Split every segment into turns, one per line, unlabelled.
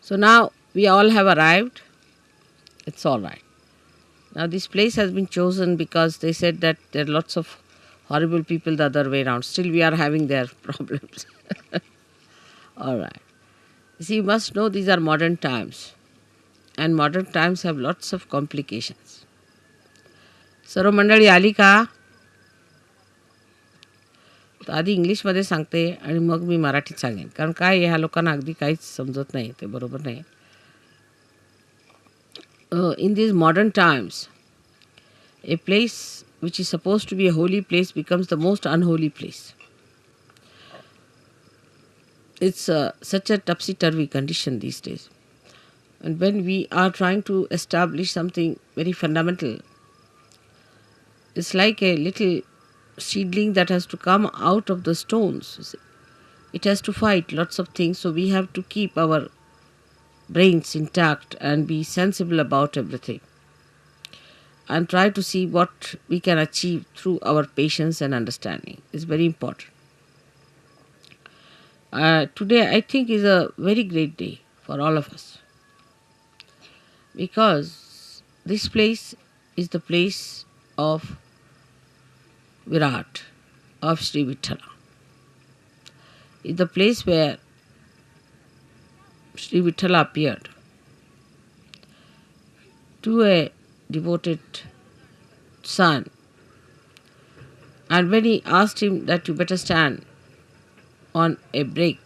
So now we all have arrived. It's all right. Now this place has been chosen because they said that there are lots of horrible people the other way around. Still we are having their problems. All right. See, you must know these are modern times. And modern times have lots of complications. सर्व मंडळी आली का? तर आधी इंग्लिशमध्ये सांगते आणि मग मी मराठीत सांगेन. कारण काय ह्या लोकांना अगदी काहीच समजत नाही. ते बरोबर नाही. In these modern times, a place which is supposed to be a holy place becomes the most unholy place. It's such a topsy-turvy condition these days. And when we are trying to establish something very fundamental, it's like a little seedling that has to come out of the stones. It has to fight lots of things, so we have to keep our brains intact and be sensible about everything. And try to see what we can achieve through our patience and understanding. It's very important. Today I think is a very great day for all of us. Because this place is the place of Virat, of Sri Vithala. It's the place where Sri Vithala appeared to a devoted son. And when he asked him that you better stand on a break,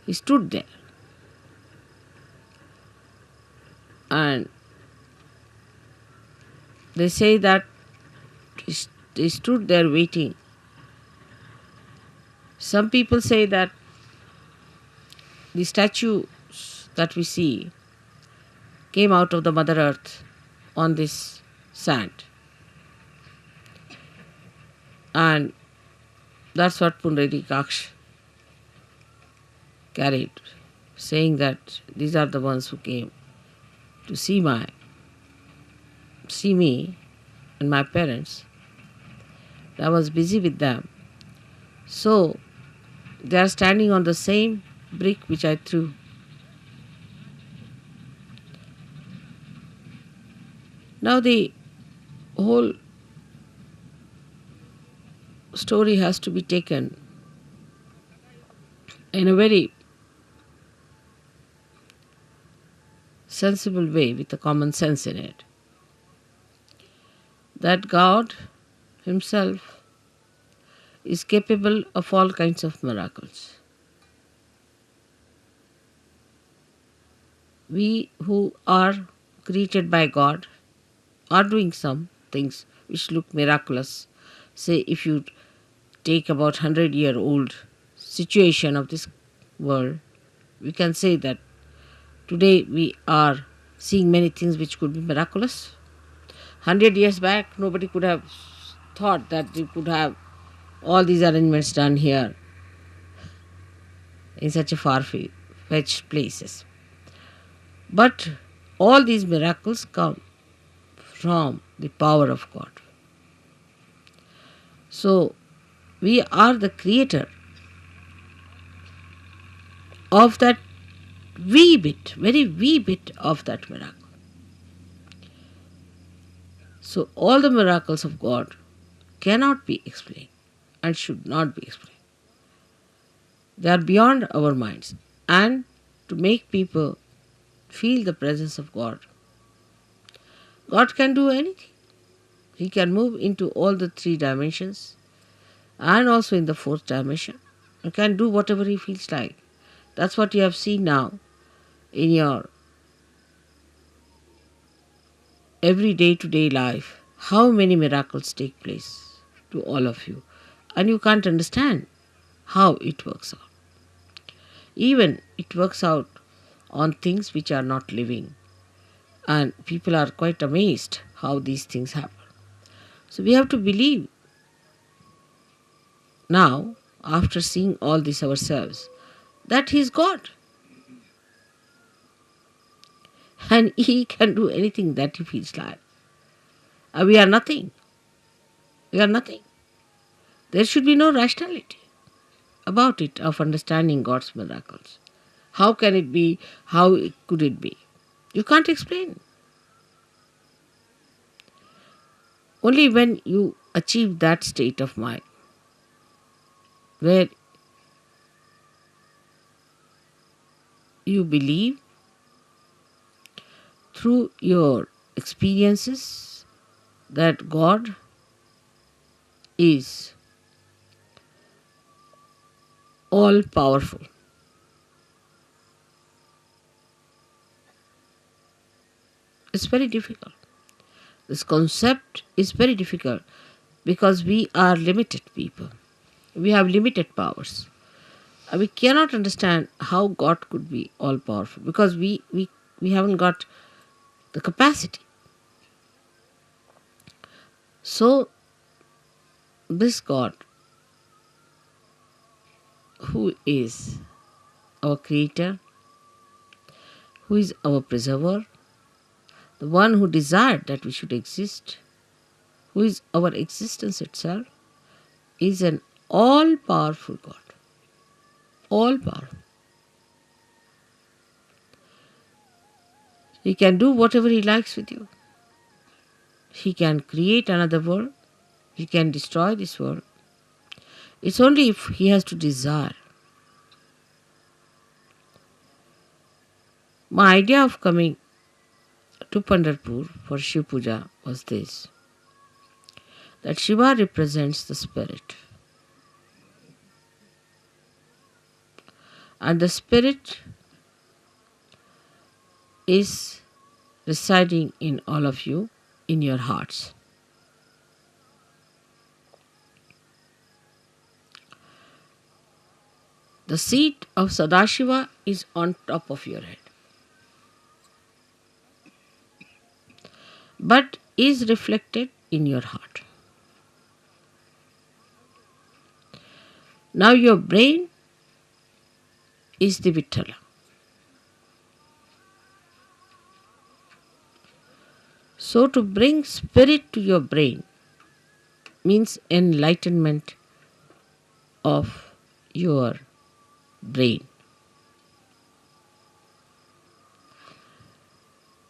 he stood there. And they say that they stood there waiting. Some people say that the statues that we see came out of the Mother Earth on this sand. And that's what Pundarikaksh carried, saying that these are the ones who came to see me and my parents. I was busy with them. So they are standing on the same brick which I threw. Now the whole story has to be taken in a very sensible way with a common sense in it. That God Himself is capable of all kinds of miracles. We who are created by God are doing some things which look miraculous. Say if you take about 100-year-old situation of this world, we can say that today we are seeing many things which could be miraculous. 100 years back, nobody could have thought that you could have all these arrangements done here in such a far-fetched places. But all these miracles come from the power of God. So, we are the creator of that wee bit, very wee bit of that miracle. So, all the miracles of God cannot be explained and should not be explained. They are beyond our minds. And to make people feel the presence of God, God can do anything. He can move into all the 3 dimensions and also in the 4th dimension. He can do whatever He feels like. That's what you have seen now in your every day-to-day life. How many miracles take place to all of you. And you can't understand how it works out. Even it works out on things which are not living. And people are quite amazed how these things happen. So we have to believe now, after seeing all this ourselves, that He is God. And He can do anything that He feels like. And we are nothing. We are nothing. There should be no rationality about it, of understanding God's miracles. How can it be? How could it be? You can't explain. Only when you achieve that state of mind where you believe through your experiences that God is all powerful. It's very difficult. This concept is very difficult because we are limited people. We have limited powers. We cannot understand how God could be all powerful because we haven't got the capacity. So, this God, who is our creator, who is our preserver, the one who desired that we should exist, who is our existence itself, is an all powerful God. All powerful. He can do whatever he likes with you. He can create another world. He can destroy this world. It's only if he has to desire. My idea of coming to Pandharpur for Shiv Puja was this, that Shiva represents the spirit. And the spirit is residing in all of you, in your hearts. The seat of Sadashiva is on top of your head, but is reflected in your heart. Now your brain is the Vittala. So to bring spirit to your brain means enlightenment of your brain.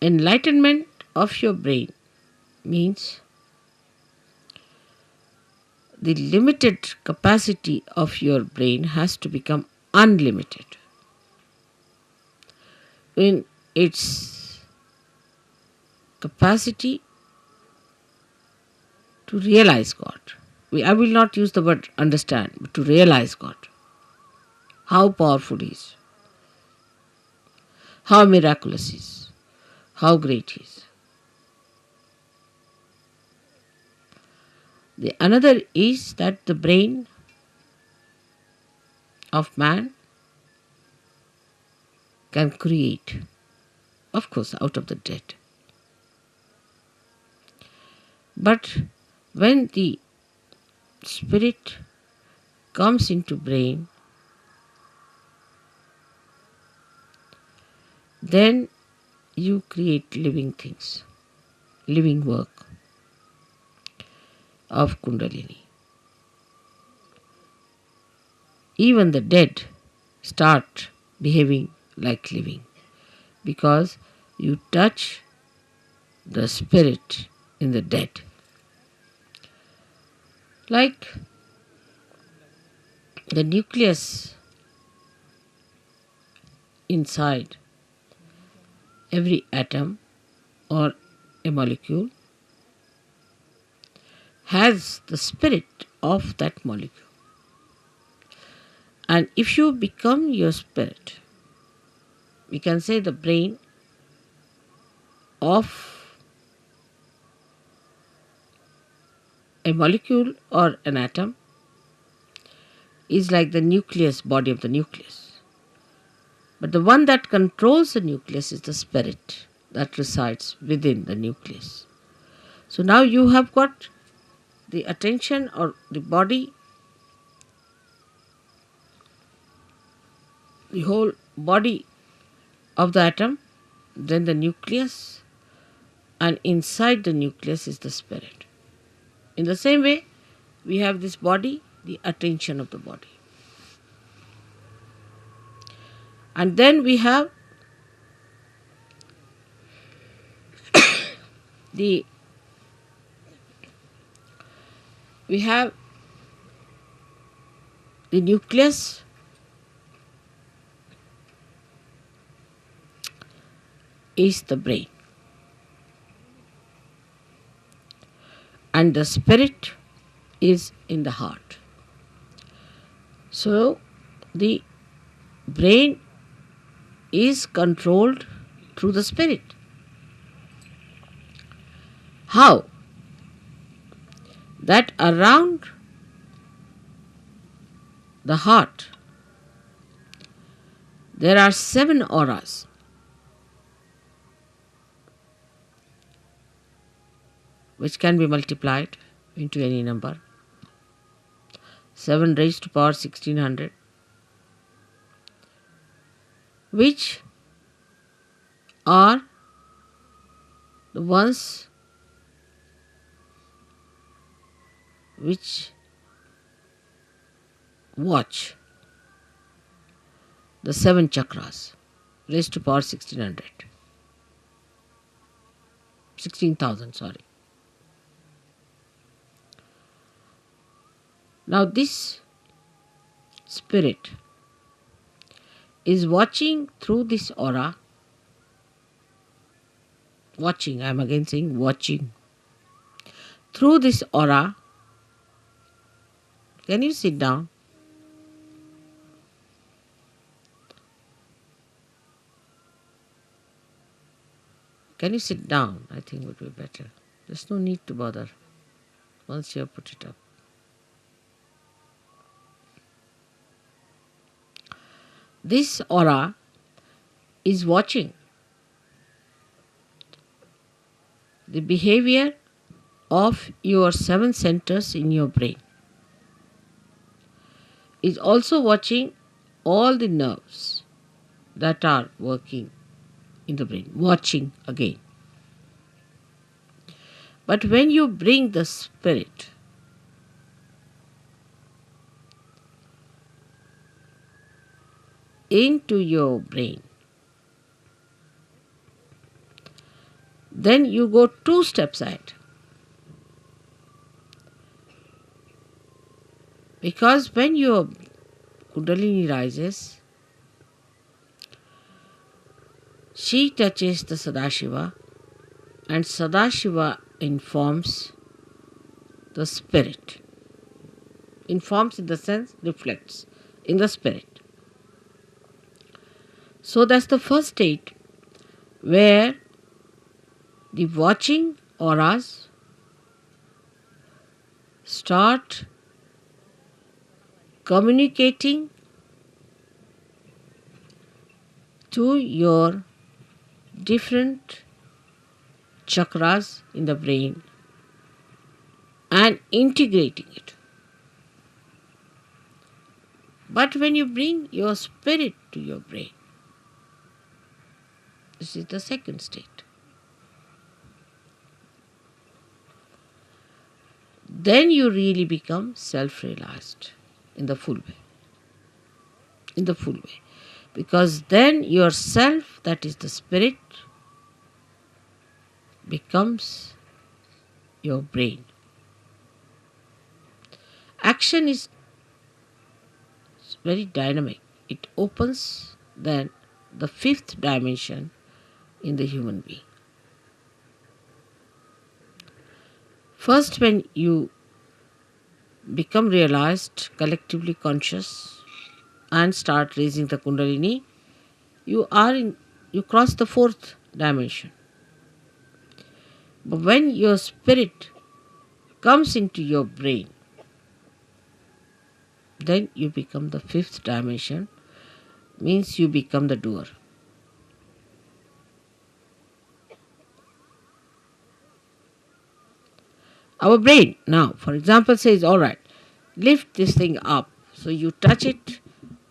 Enlightenment of your brain means the limited capacity of your brain has to become unlimited in its capacity to realize God. I will not use the word understand, but to realize God. How powerful He is, how miraculous He is, how great He is. The another is that the brain of man can create, of course, out of the dead. But when the spirit comes into brain, then you create living things, living work of Kundalini. Even the dead start behaving like living because you touch the spirit in the dead. Like the nucleus inside every atom or a molecule has the spirit of that molecule. And if you become your spirit, we can say the brain of a molecule or an atom is like the nucleus, body of the nucleus. But the one that controls the nucleus is the spirit that resides within the nucleus. So now you have got the attention or the body, the whole body of the atom, then the nucleus, and inside the nucleus is the spirit. In the same way, we have this body, the attention of the body. And then we have the we have the nucleus is the brain, and the spirit is in the heart. So the brain is controlled through the spirit. How? That around the heart there are 7 auras, which can be multiplied into any number. 7 raised to power 1600, which are the ones which watch the 7 chakras raised to power 16,000, sorry. Now this spirit is watching through this aura. Watching, I am again saying watching. Through this aura. Can you sit down? Can you sit down? I think would be better. There's no need to bother once you have put it up. This aura is watching the behavior of your 7 centers in your brain. Is also watching all the nerves that are working in the brain. Watching again. But when you bring the spirit into your brain, then you go 2 steps ahead. Because when your Kundalini rises, she touches the Sadashiva, and Sadashiva informs the spirit. Informs in the sense reflects in the spirit. So that's the first state where the watching auras start communicating to your different chakras in the brain and integrating it. But when you bring your spirit to your brain, this is the second state. Then you really become self-realized in the full way. In the full way. Because then yourself, that is the spirit, becomes your brain. Action is very dynamic. It opens then the 5th dimension in the human being. First, when you become realized, collectively conscious, and start raising the Kundalini, you cross the 4th dimension. But when your spirit comes into your brain, then you become the 5th dimension, means you become the doer. Our brain now, for example, says, all right, lift this thing up. So you touch it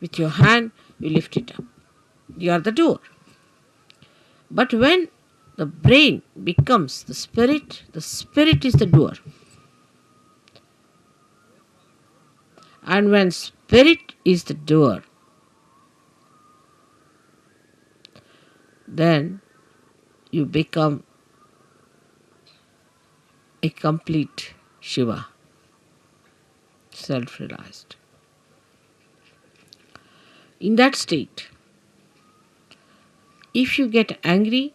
with your hand, you lift it up. You are the doer. But when the brain becomes the spirit is the doer. And when spirit is the doer, then you become a complete Shiva, self-realized. In that state, if you get angry,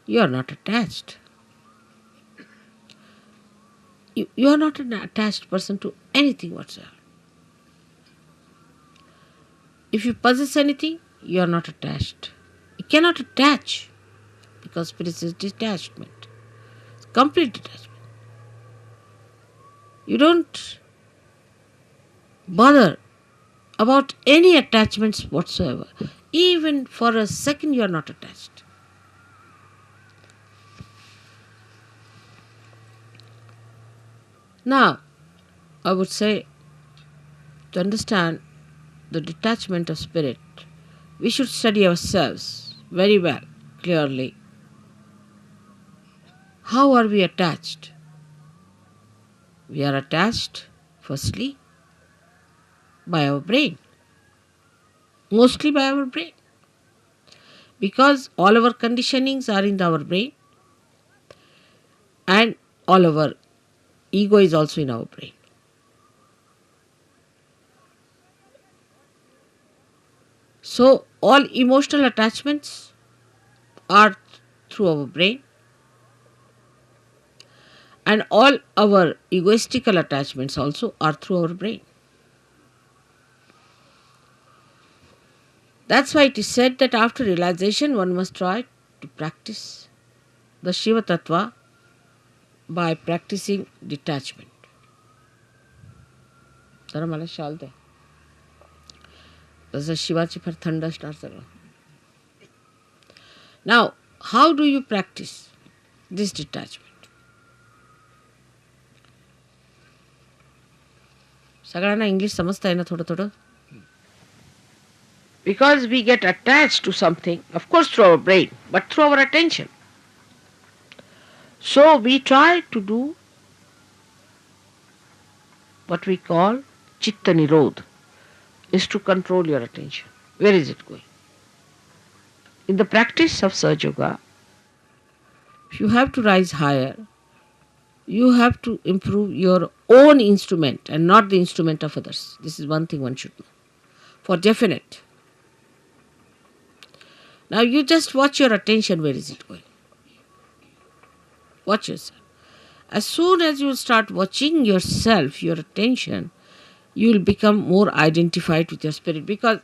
you are not attached. You are not an attached person to anything whatsoever. If you possess anything, you are not attached. You cannot attach because spirit is detachment. It's complete detachment. You don't bother about any attachments whatsoever. Even for a second, you are not attached. Now, I would say to understand the detachment of spirit, we should study ourselves very well, clearly. How are we attached? We are attached, firstly, by our brain, mostly by our brain, because all our conditionings are in our brain and all our ego is also in our brain. So, all emotional attachments are through our brain, and all our egoistical attachments also are through our brain. That's why it is said that after realization, one must try to practice the Shiva Tattva by practicing detachment. जरा मला शाल दे. जसं शिवाची फार थंड असणार सगळं. Now, how do you practice this detachment? सगळ्यांना English समजताय ना थोडं थोडं? Because we get attached to something, of course through our brain, but through our attention. So we try to do what we call Chitta Nirodh, is to control your attention. Where is it going? In the practice of SahajaYoga, if you have to rise higher, you have to improve your own instrument and not the instrument of others. This is one thing one should know. For definite. Now you just watch your attention, where is it going? Watch yourself. As soon as you start watching yourself, your attention, you will become more identified with your spirit. Because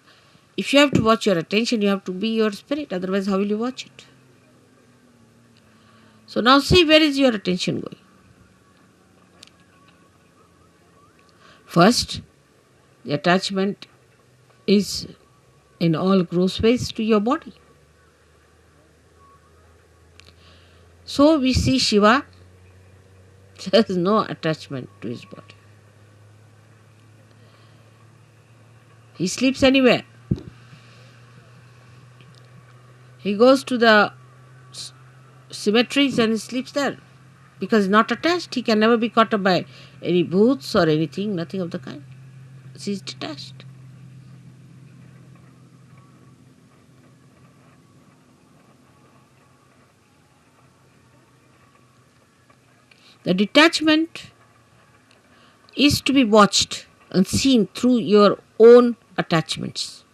if you have to watch your attention, you have to be your spirit. Otherwise, how will you watch it? So now see, where is your attention going? First, the attachment is in all gross ways to your body. So we see Shiva, there is no attachment to his body. He sleeps anywhere. He goes to the cemeteries and he sleeps there. Because he's not attached, he can never be caught up by any booths or anything, nothing of the kind. He's detached. The detachment is to be watched and seen through your own attachments.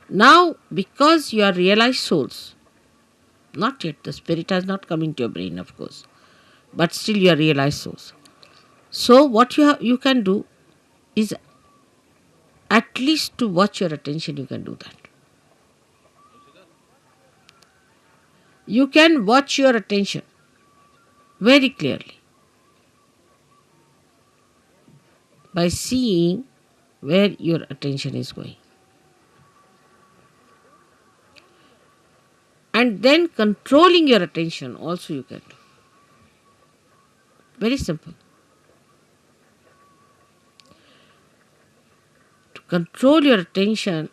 Now, because you are realized souls, not yet, the spirit has not come into your brain, of course, but still you are realized souls. So, what you can do is at least to watch your attention, you can do that. You can watch your attention very clearly by seeing where your attention is going. And then controlling your attention also you can do. Very simple. To control your attention,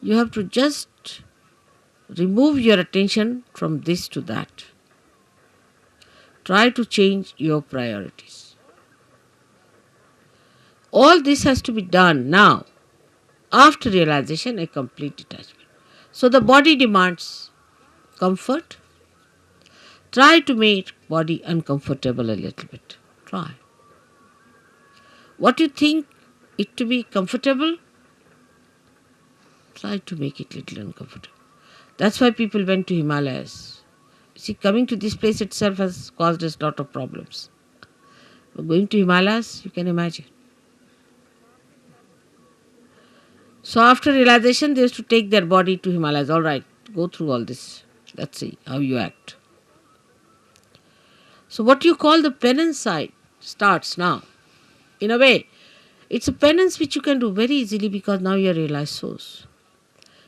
you have to just remove your attention from this to that. Try to change your priorities. all this has to be done now, after realization, a complete detachment. So the body demands comfort. Try to make body uncomfortable a little bit. Try. What you think it to be comfortable, try to make it little uncomfortable. That's why people went to Himalayas. See, coming to this place itself has caused us a lot of problems. But going to Himalayas, you can imagine. So after realization, they used to take their body to Himalayas. All right, go through all this. Let's see how you act. So what you call the penance side starts now. In a way, it's a penance which you can do very easily because now you are realized souls.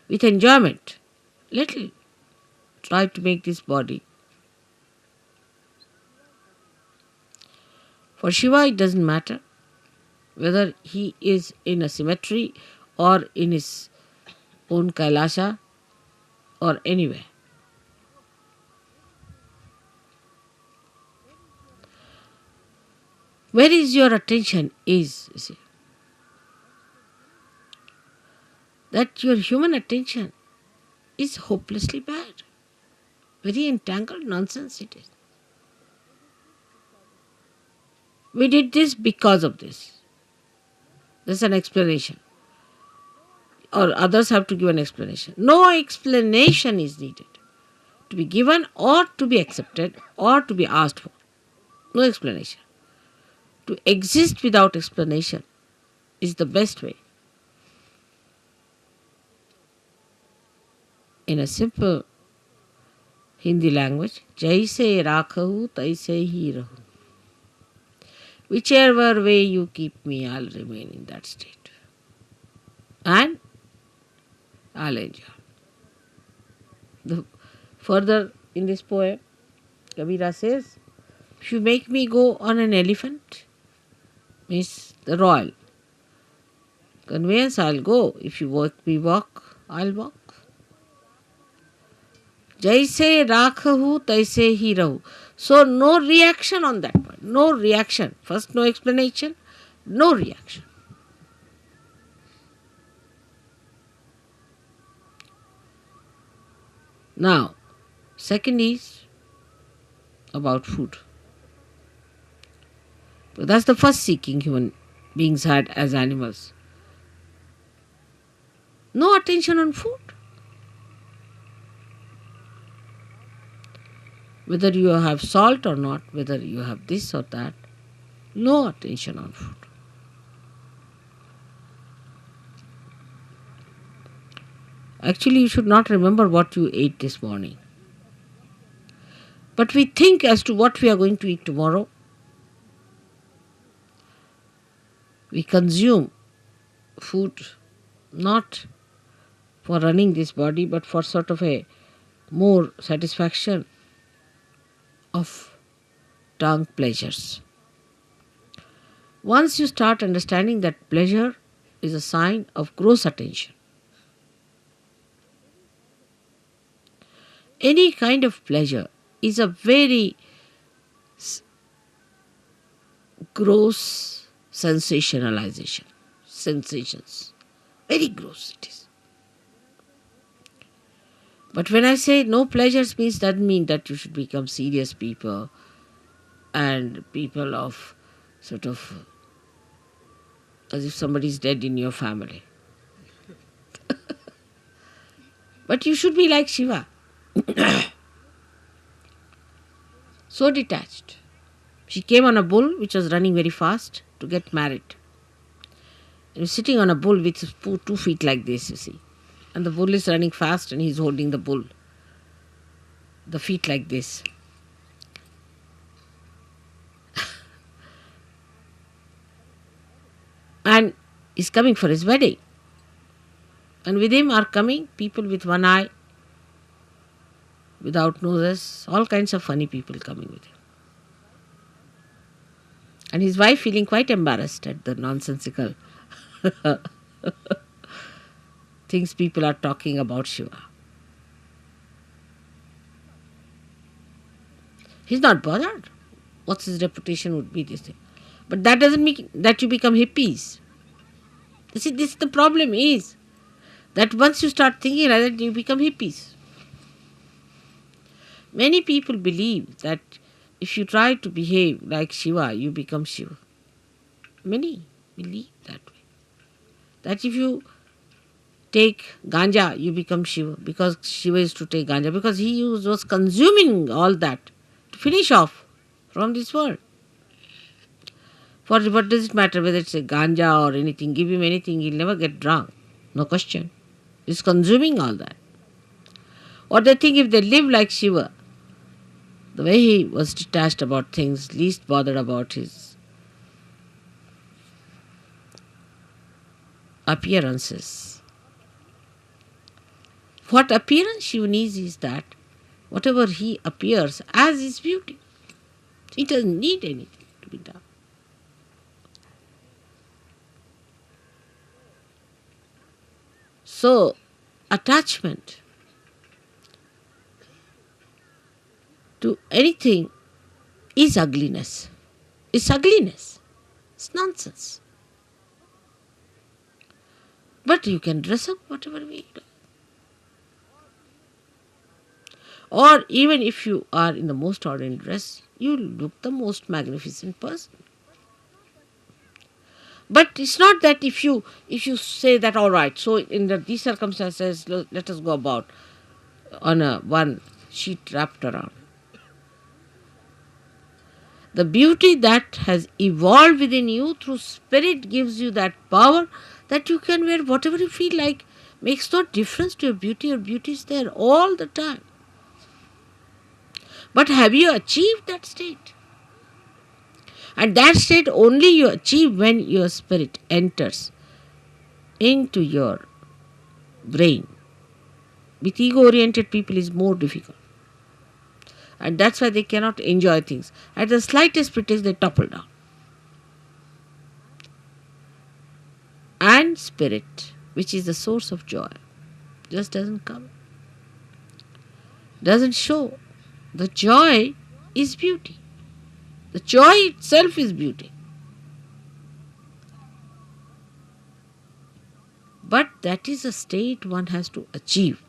With enjoyment, little. Try to make this body. For Shiva, it doesn't matter whether he is in a cemetery or in his own Kailasha or anywhere. Where is your attention is, you see. That your human attention is hopelessly bad. Very entangled nonsense it is. We did this because of this. There's an explanation. Or others have to give an explanation. No explanation is needed to be given or to be accepted or to be asked for. No explanation. To exist without explanation is the best way. In a simple Hindi language, jaise rakhahu taise hi rahu. Whichever way you keep me, I'll remain in that state. And I'll enjoy. Further in this poem, Kabira says, if you make me go on an elephant, means the royal conveyance, I'll go. If you make me walk, I'll walk. Jaise rakhahu taise hi rahu. So no reaction on that point. No reaction. First no explanation, no reaction. Now, second is about food. But that's the first seeking human beings had as animals. No attention on food. Whether you have salt or not, whether you have this or that, no attention on food. Actually, you should not remember what you ate this morning. But we think as to what we are going to eat tomorrow. We consume food not for running this body, but for sort of a more satisfaction of tongue pleasures. Once you start understanding that pleasure is a sign of gross attention, any kind of pleasure is a very gross sensationalization. Sensations. Very gross it is. But when I say no pleasures means doesn't mean that you should become serious people and people of sort of as if somebody is dead in your family. But you should be like Shiva. So detached. She came on a bull which was running very fast to get married. He was sitting on a bull with 2 feet like this, you see. And the bull is running fast and he's holding the bull. The feet like this. And he's coming for his wedding. And with him are coming people with one eye, without noses, all kinds of funny people coming with him. And his wife feeling quite embarrassed at the nonsensical things people are talking about Shiva. He's not bothered. What's his reputation would be, this thing. But that doesn't mean that you become hippies. You see, this the problem is that once you start thinking like that, you become hippies. Many people believe that if you try to behave like Shiva, you become Shiva. Many believe that way. That if you take ganja, you become Shiva, because Shiva used to take ganja, because was consuming all that to finish off from this world. For what does it matter whether it's a ganja or anything? Give him anything, he'll never get drunk. No question. He's consuming all that. Or they think if they live like Shiva, the way he was detached about things, least bothered about his appearances. What appearance Shiva needs is that whatever he appears as is beauty. He doesn't need anything to be done. So, attachment to anything is ugliness. It's ugliness. It's nonsense. But you can dress up whatever we do. Or even if you are in the most ordinary dress, you look the most magnificent person. But it's not that if you say that, all right, so in these circumstances, let us go about on one sheet wrapped around. The beauty that has evolved within you through spirit gives you that power that you can wear whatever you feel like. Makes no difference to your beauty. Your beauty is there all the time. But have you achieved that state? And that state only you achieve when your spirit enters into your brain. With ego-oriented people is more difficult. And that's why they cannot enjoy things. At the slightest pretext, they topple down. And spirit, which is the source of joy, just doesn't come. Doesn't show. The joy is beauty. The joy itself is beauty. But that is a state one has to achieve.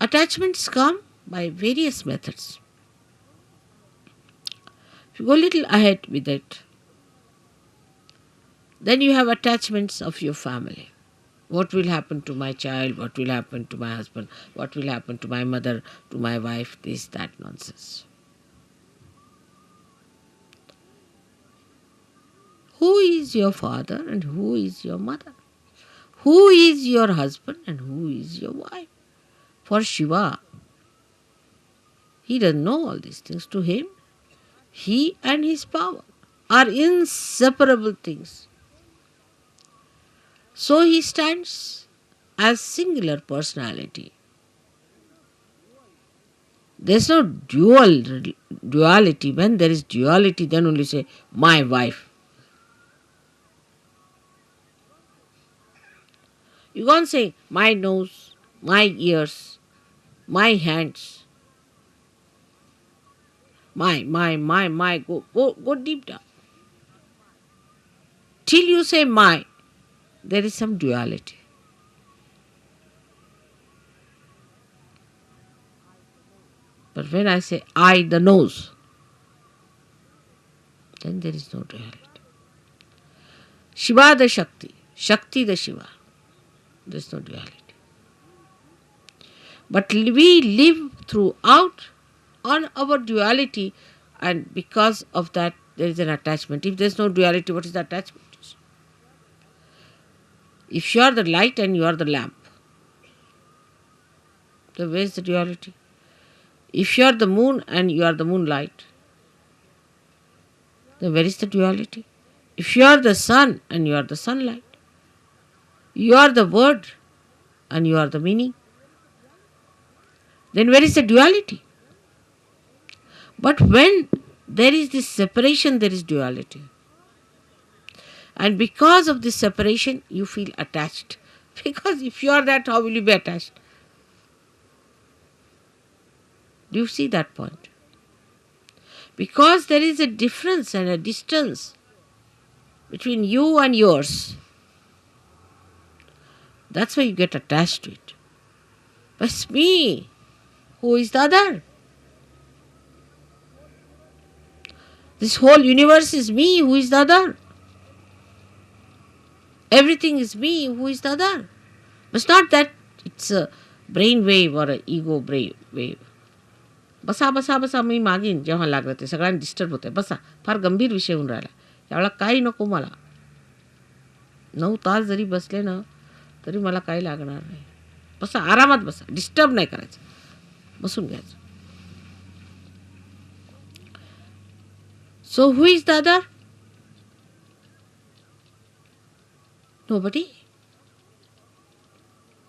Attachments come by various methods. If you go a little ahead with it, then you have attachments of your family. What will happen to my child? What will happen to my husband? What will happen to my mother, to my wife? This, that nonsense. Who is your father and who is your mother? Who is your husband and who is your wife? For Shiva, he doesn't know all these things. To him, he and his power are inseparable things. So he stands as singular personality. There's no duality. When there is duality, then only say, my wife. You can't say, my nose, my ears, my hands, my. Go deep down. Till you say my, there is some duality. But when I say I, the nose, then there is no duality. Shiva the Shakti, Shakti the Shiva, there is no duality. But we live throughout on our duality, and because of that there is an attachment. If there is no duality, what is the attachment? If you are the light and you are the lamp, then where is the duality? If you are the moon and you are the moonlight, then where is the duality? If you are the sun and you are the sunlight, you are the word and you are the meaning, then where is the duality? But when there is this separation, there is duality. And because of this separation, you feel attached. Because if you are that, how will you be attached? Do you see that point? Because there is a difference and a distance between you and yours. That's why you get attached to it. But it's me. Who is the other? This whole universe is me. Who is the other? Everything is me. Who is the other? But it's not that it's a brain wave or an ego brain wave. बसा बसा बसा मी मागीन जेव्हा लागलं ते सगळ्यांना disturb होतंय. बसा, फार गंभीर विषय होऊन राहिला. यावेळेला काही नको मला. 9 तास जरी बसले ना तरी मला काही लागणार नाही. बसा, आरामात बसा, डिस्टर्ब नाही करायचं, बसून घ्यायचं. So who is the other? Nobody.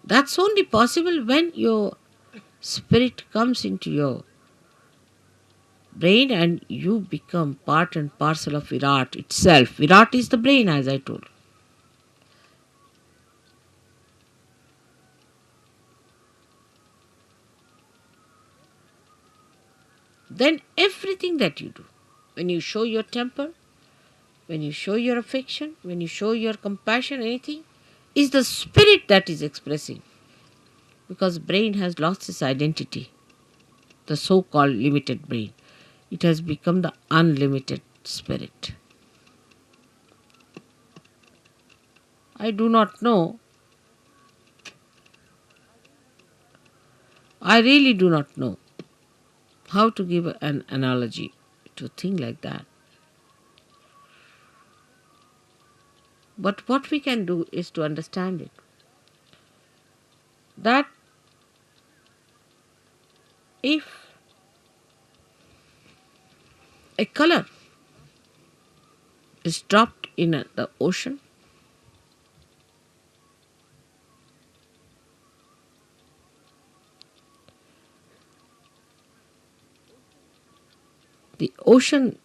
That's only possible when your spirit comes into your brain and you become part and parcel of Virat itself. Virat is the brain, as I told. Then everything that you do, when you show your temper, when you show your affection, when you show your compassion, anything, is the spirit that is expressing. Because brain has lost its identity, the so-called limited brain. It has become the unlimited spirit. I do not know. I really do not know how to give an analogy to a thing like that. But what we can do is to understand it. That if a color is dropped in the ocean, the ocean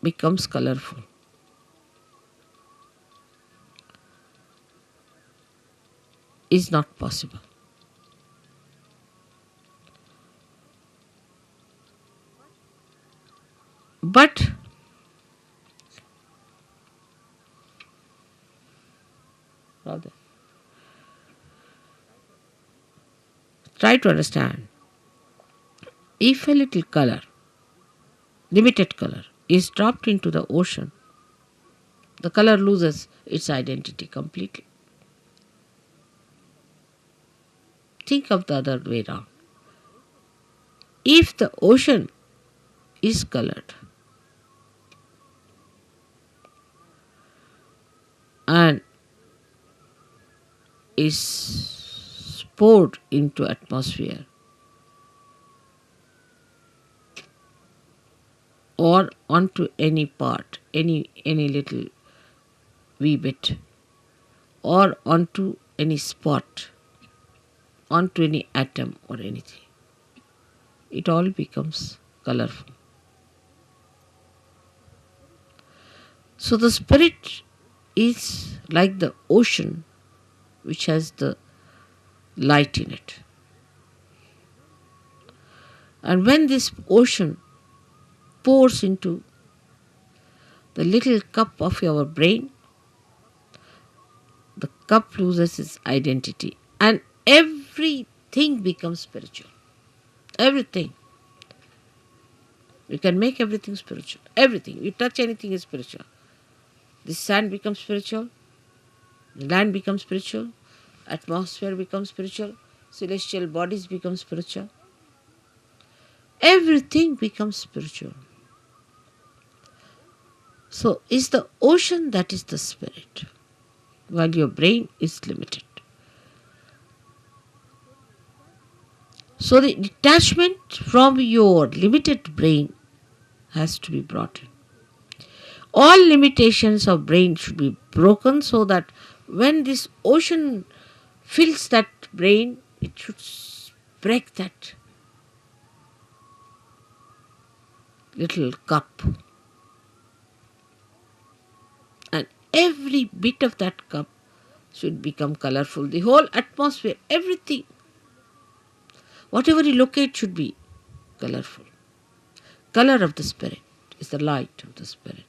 becomes colorful. Is not possible. But rather, try to understand. If a little color, limited color, is dropped into the ocean, the color loses its identity completely. Think of the other way around. If the ocean is colored and is poured into atmosphere or onto any part, any little wee bit, or onto any spot, onto any atom or anything, it all becomes colorful. So the spirit is like the ocean which has the light in it. And when this ocean pours into the little cup of your brain, the cup loses its identity and everything becomes spiritual. Everything. You can make everything spiritual. Everything. You touch anything is spiritual. The sand becomes spiritual. The land becomes spiritual. Atmosphere becomes spiritual. Celestial bodies become spiritual. Everything becomes spiritual. So is the ocean that is the spirit, while your brain is limited. So the detachment from your limited brain has to be brought in. All limitations of brain should be broken so that when this ocean fills that brain, it should break that little cup. And every bit of that cup should become colorful. The whole atmosphere, everything, whatever you locate should be colorful. Color of the spirit. is the light of the Spirit.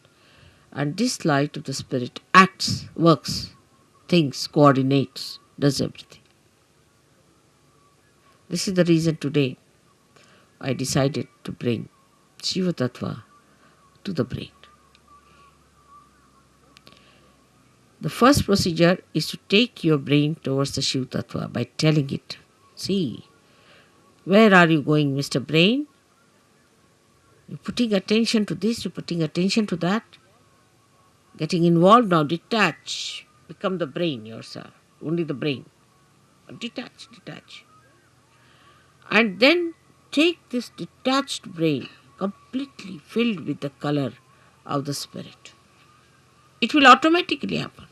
And this light of the Spirit acts, works, thinks, coordinates, does everything. This is the reason today I decided to bring Shiva Tattva to the brain. The first procedure is to take your brain towards the Shiva Tattva by telling it, see, where are you going, Mr. Brain? You're putting attention to this, you're putting attention to that. Getting involved now, detach. Become the brain yourself, only the brain. Detach. And then take this detached brain, completely filled with the color of the Spirit. It will automatically happen.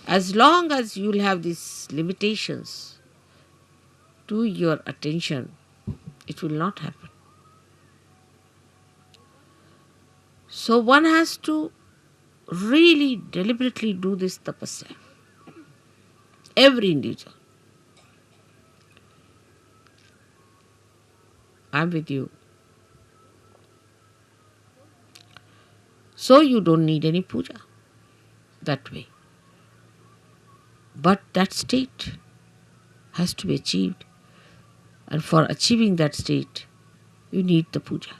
As long as you will have these limitations to your attention, it will not happen. So one has to really deliberately do this tapasya. Every individual. I'm with you. So you don't need any puja that way. But that state has to be achieved. And for achieving that state, you need the puja.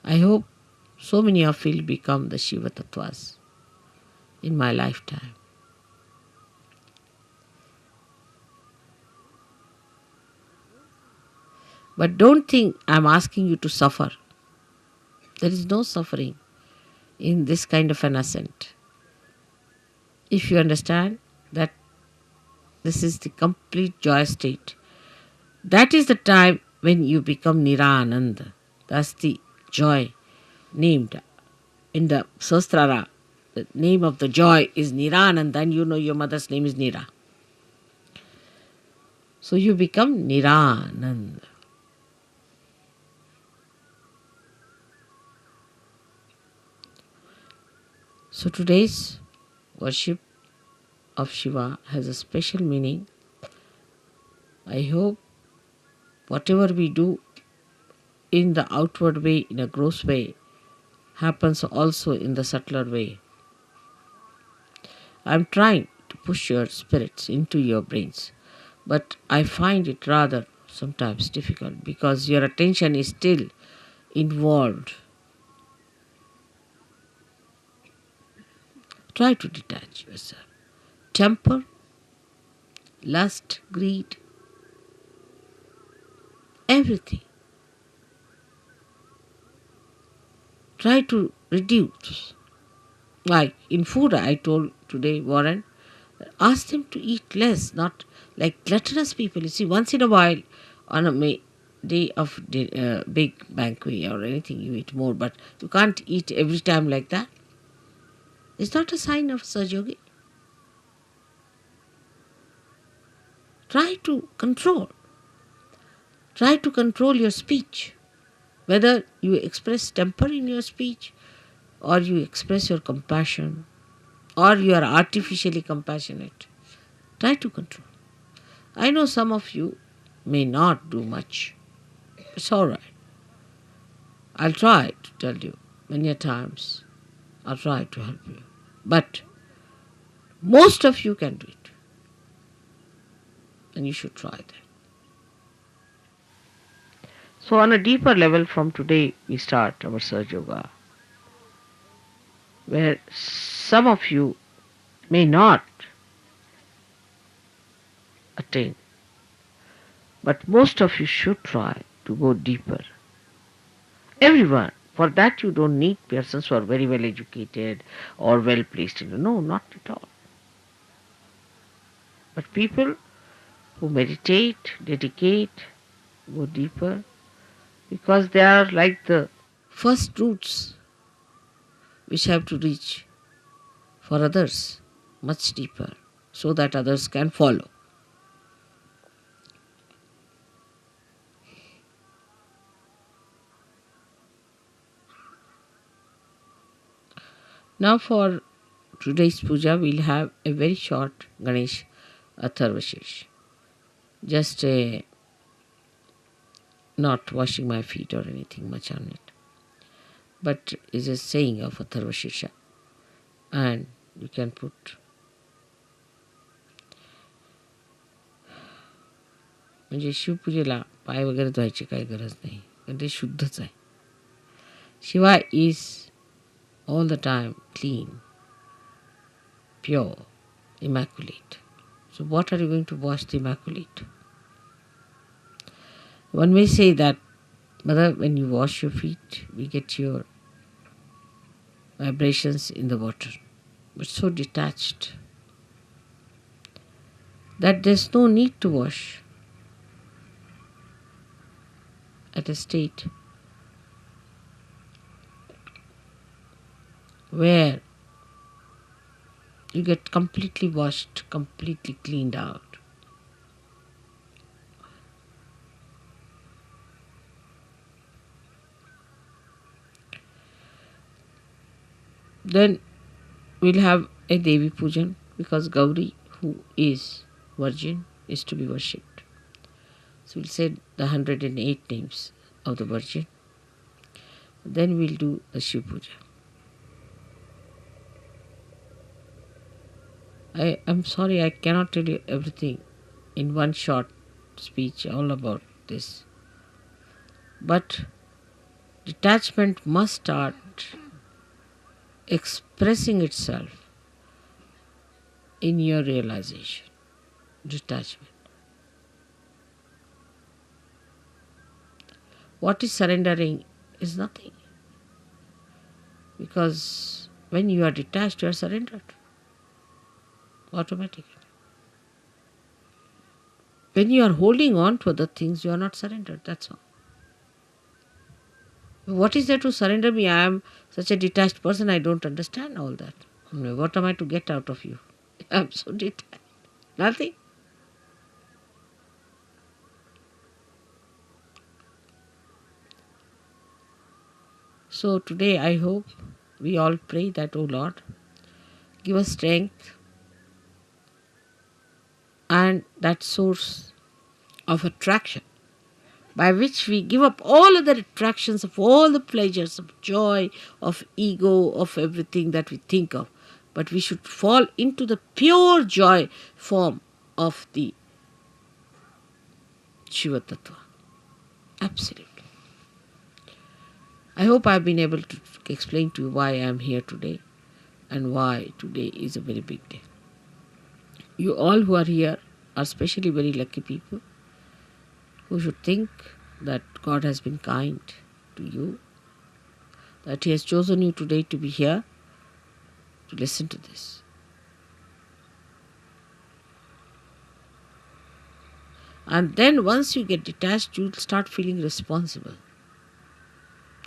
I hope so many of you will become the Shiva Tattvas in my lifetime. But don't think I'm asking you to suffer. There is no suffering in this kind of an ascent. If you understand that this is the complete joy state, that is the time when you become Nirananda. That's the joy named in the Sastrara. The name of the joy is Nirananda, and you know your mother's name is Nira. So you become Nirananda. So today's worship of Shiva has a special meaning. I hope whatever we do in the outward way, in a gross way, happens also in the subtler way. I'm trying to push your spirits into your brains, but I find it rather sometimes difficult because your attention is still involved. Try to detach yourself. Temper, lust, greed, everything. Try to reduce. Like in food, I told today, Warren, ask them to eat less, not like gluttonous people. You see, once in a while, on a day of big banquet or anything, you eat more, but you can't eat every time like that. It's not a sign of SahajaYoga. Try to control. Try to control your speech. Whether you express temper in your speech, or you express your compassion, or you are artificially compassionate. Try to control. I know some of you may not do much. It's all right. I'll try to tell you many a times. I'll try to help you. But most of you can do it. And you should try that. So on a deeper level from today, we start our SahajaYoga, where some of you may not attain, but most of you should try to go deeper. Everyone. For that you don't need persons who are very well educated or well placed. No, not at all. But people who meditate, dedicate, go deeper, because they are like the first roots which have to reach for others much deeper so that others can follow. Now for today's puja, we'll have a very short Ganesh Atharvashesh. Just a not washing my feet or anything much on it. But it's a saying of Atharvashirsha. And you can put म्हणजे शिवपूजेला पाय वगैरे धुवायची काही गरज नाही, कारण ते शुद्धच आहे. Shiva is all the time clean, pure, immaculate. So what are you going to wash the immaculate? One may say that, Mother, when you wash your feet, we get your vibrations in the water, but so detached that there's no need to wash at a state where you get completely washed, completely cleaned out. Then we'll have a Devi Pujan, because Gauri, who is virgin, is to be worshipped. So we'll say the 108 names of the Virgin. Then we'll do the Shiv Puja. I'm sorry, I cannot tell you everything in one short speech all about this. But detachment must start expressing itself in your realization. Detachment. What is surrendering is nothing. Because when you are detached, you are surrendered. Automatically. When you are holding on to other things, you are not surrendered. That's all. What is there to surrender me? I am such a detached person, I don't understand all that. What am I to get out of you? I am so detached. Nothing. So today I hope we all pray that, O Lord, give us strength and that source of attraction by which we give up all other attractions of all the pleasures of joy, of ego, of everything that we think of. But we should fall into the pure joy form of the Shiva Tattva. Absolutely. I hope I've been able to explain to you why I am here today and why today is a very big day. You all who are here are especially very lucky people who should think that God has been kind to you, that He has chosen you today to be here to listen to this. And then once you get detached, you'll start feeling responsible.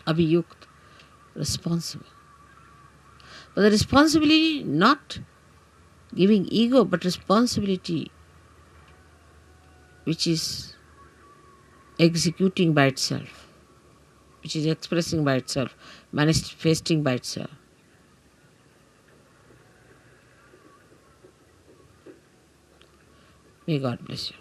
Abhiyukt, responsible. But the responsibility, not giving ego, but responsibility which is executing by itself, which is expressing by itself, manifesting by itself. May God bless you.